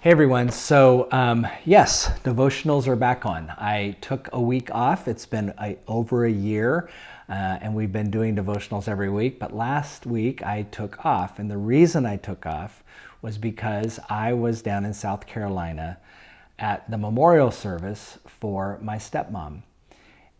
Hey everyone. Yes, devotionals are back on. I took a week off. It's been over a year, and we've been doing devotionals every week. But last week I took off, and the reason I took off was because I was down in South Carolina at the memorial service for my stepmom.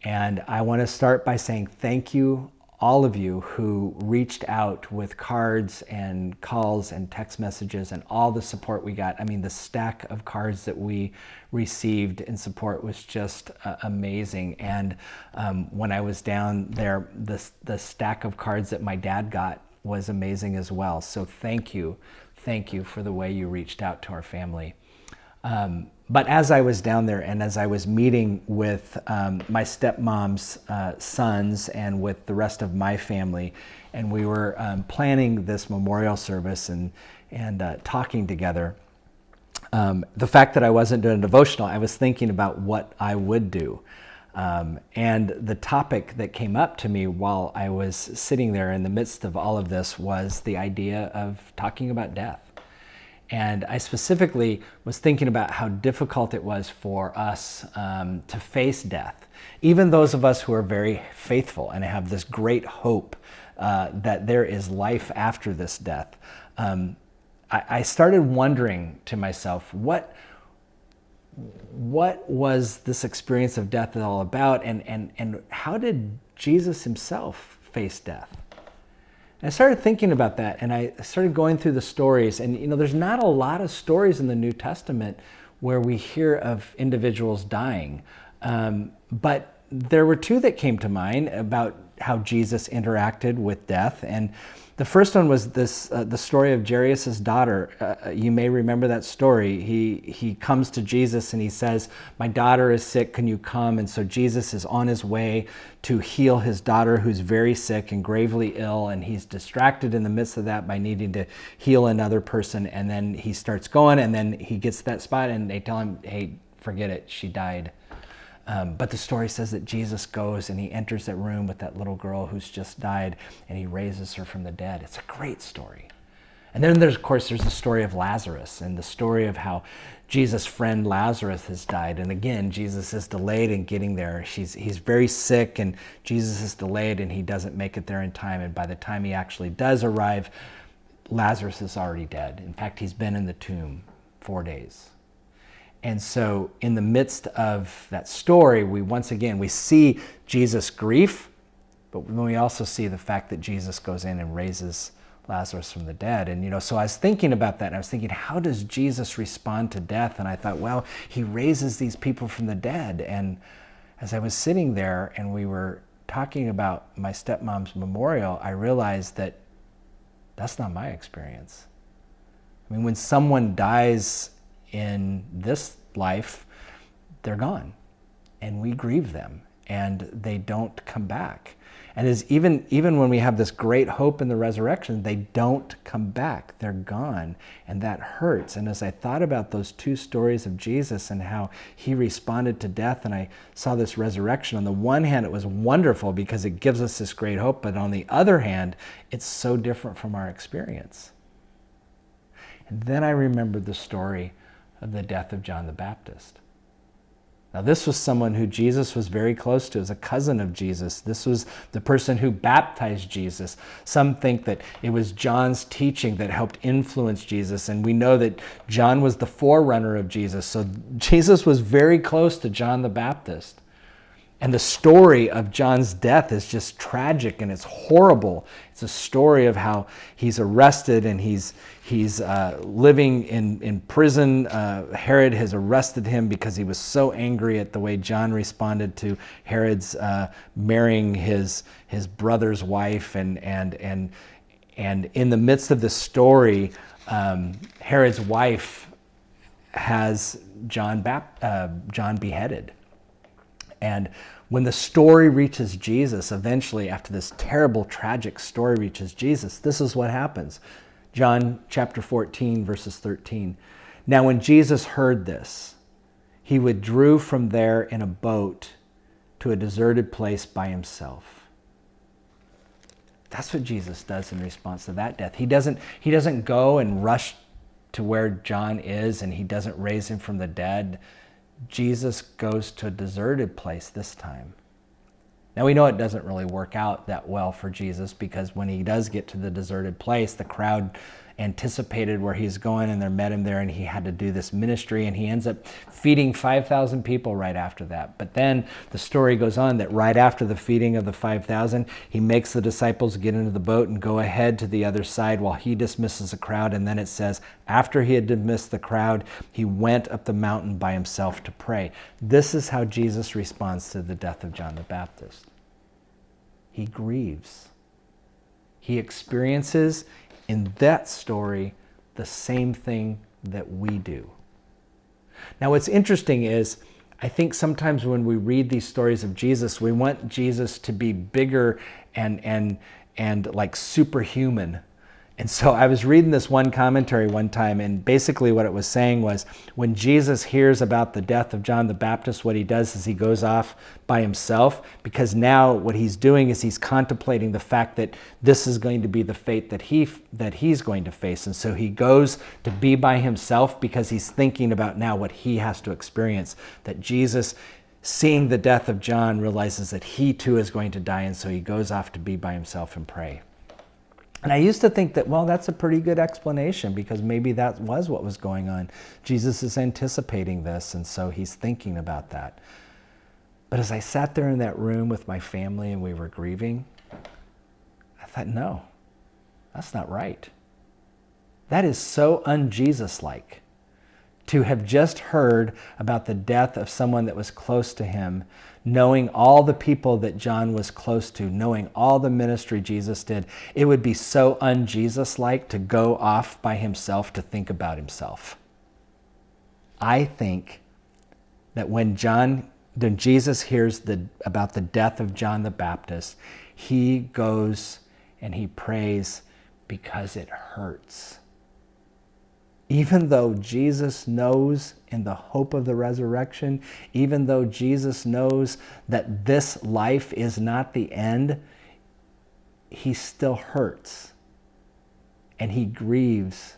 And I want to start by saying thank you, all of you who reached out with cards and calls and text messages and all the support we got. I mean, the stack of cards that we received in support was just amazing. And when I was down there, the stack of cards that my dad got was amazing as well. So thank you. Thank you for the way you reached out to our family. But as I was down there and as I was meeting with my stepmom's sons and with the rest of my family, and we were planning this memorial service and talking together, the fact that I wasn't doing a devotional, I was thinking about what I would do. And the topic that came up to me while I was sitting there in the midst of all of this was the idea of talking about death. And I specifically was thinking about how difficult it was for us to face death. Even those of us who are very faithful and have this great hope that there is life after this death. I started wondering to myself, what was this experience of death all about? And how did Jesus himself face death? I started thinking about that, and I started going through the stories. And there's not a lot of stories in the New Testament where we hear of individuals dying. But there were two that came to mind about how Jesus interacted with death. And the first one was the story of Jairus' daughter. You may remember that story. He comes to Jesus and he says, "My daughter is sick, can you come?" And so Jesus is on his way to heal his daughter, who's very sick and gravely ill, and he's distracted in the midst of that by needing to heal another person. And then he starts going, and then he gets to that spot and they tell him, "Hey, forget it, she died." But the story says that Jesus goes and he enters that room with that little girl who's just died, and he raises her from the dead. It's a great story. And then there's the story of Lazarus, and the story of how Jesus' friend Lazarus has died. And again, Jesus is delayed in getting there. He's very sick, and Jesus is delayed, and he doesn't make it there in time. And by the time he actually does arrive, Lazarus is already dead. In fact, he's been in the tomb 4 days. And so in the midst of that story, we see Jesus' grief, but we also see the fact that Jesus goes in and raises Lazarus from the dead. And, so I was thinking about that, and I was thinking, how does Jesus respond to death? And I thought, well, he raises these people from the dead. And as I was sitting there and we were talking about my stepmom's memorial, I realized that that's not my experience. I mean, when someone dies in this life, they're gone, and we grieve them, and they don't come back. And even when we have this great hope in the resurrection, they don't come back. They're gone, and that hurts. And as I thought about those two stories of Jesus and how he responded to death, and I saw this resurrection, on the one hand, it was wonderful because it gives us this great hope, but on the other hand, it's so different from our experience. And then I remembered the story of the death of John the Baptist. Now, this was someone who Jesus was very close to, as a cousin of Jesus. This was the person who baptized Jesus. Some think that it was John's teaching that helped influence Jesus, and we know that John was the forerunner of Jesus. So Jesus was very close to John the Baptist. And the story of John's death is just tragic, and it's horrible. It's a story of how he's arrested and he's living in prison. Herod has arrested him because he was so angry at the way John responded to Herod's marrying his brother's wife. And in the midst of this story, Herod's wife has John beheaded. And when the story reaches Jesus, eventually, after this terrible, tragic story reaches Jesus, this is what happens. John chapter 14, verses 13. "Now when Jesus heard this, he withdrew from there in a boat to a deserted place by himself." That's what Jesus does in response to that death. He doesn't go and rush to where John is and he doesn't raise him from the dead, Jesus goes to a deserted place this time. Now we know it doesn't really work out that well for Jesus, because when he does get to the deserted place, the crowd anticipated where he's going and they met him there, and he had to do this ministry, and he ends up feeding 5,000 people right after that. But then the story goes on that right after the feeding of the 5,000, he makes the disciples get into the boat and go ahead to the other side while he dismisses the crowd. And then it says, after he had dismissed the crowd, he went up the mountain by himself to pray. This is how Jesus responds to the death of John the Baptist. He grieves. He experiences in that story the same thing that we do. Now, what's interesting is, I think sometimes when we read these stories of Jesus, we want Jesus to be bigger and like superhuman. And so I was reading this one commentary one time, and basically what it was saying was, when Jesus hears about the death of John the Baptist, what he does is he goes off by himself, because now what he's doing is he's contemplating the fact that this is going to be the fate that he's going to face. And so he goes to be by himself because he's thinking about now what he has to experience. That Jesus, seeing the death of John, realizes that he too is going to die, and so he goes off to be by himself and pray. And I used to think that, well, that's a pretty good explanation, because maybe that was what was going on. Jesus is anticipating this, and so he's thinking about that. But as I sat there in that room with my family and we were grieving, I thought, no, that's not right. That is so un-Jesus-like. To have just heard about the death of someone that was close to him, knowing all the people that John was close to, knowing all the ministry Jesus did, it would be so un-Jesus-like to go off by himself to think about himself. I think that when Jesus hears about the death of John the Baptist, he goes and he prays because it hurts. Even though Jesus knows in the hope of the resurrection, even though Jesus knows that this life is not the end, he still hurts and he grieves,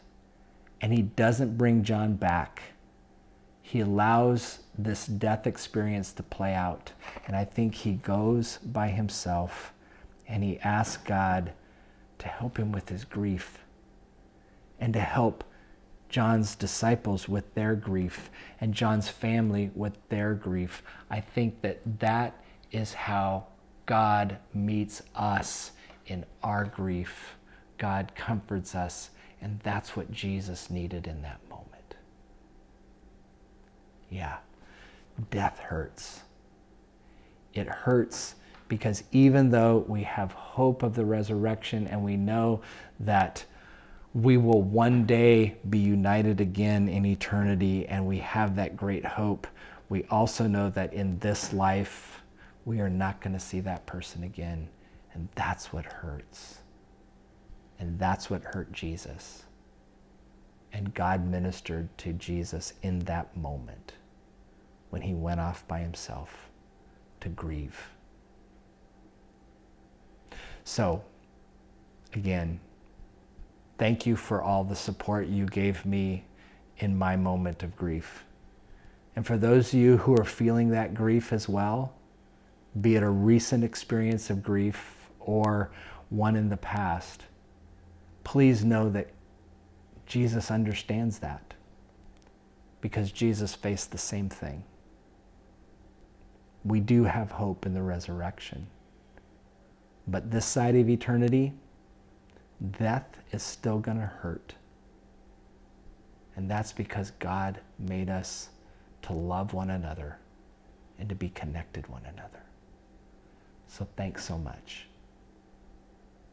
and he doesn't bring John back. He allows this death experience to play out. And I think he goes by himself and he asks God to help him with his grief and to help John's disciples with their grief and John's family with their grief. I think that is how God meets us in our grief. God comforts us, and that's what Jesus needed in that moment. Yeah, death hurts. It hurts because even though we have hope of the resurrection and we know that we will one day be united again in eternity, and we have that great hope, we also know that in this life, we are not going to see that person again. And that's what hurts. And that's what hurt Jesus. And God ministered to Jesus in that moment when he went off by himself to grieve. So, again, thank you for all the support you gave me in my moment of grief. And for those of you who are feeling that grief as well, be it a recent experience of grief or one in the past, please know that Jesus understands that, because Jesus faced the same thing. We do have hope in the resurrection. But this side of eternity, death is still going to hurt. And that's because God made us to love one another and to be connected one another. So thanks so much.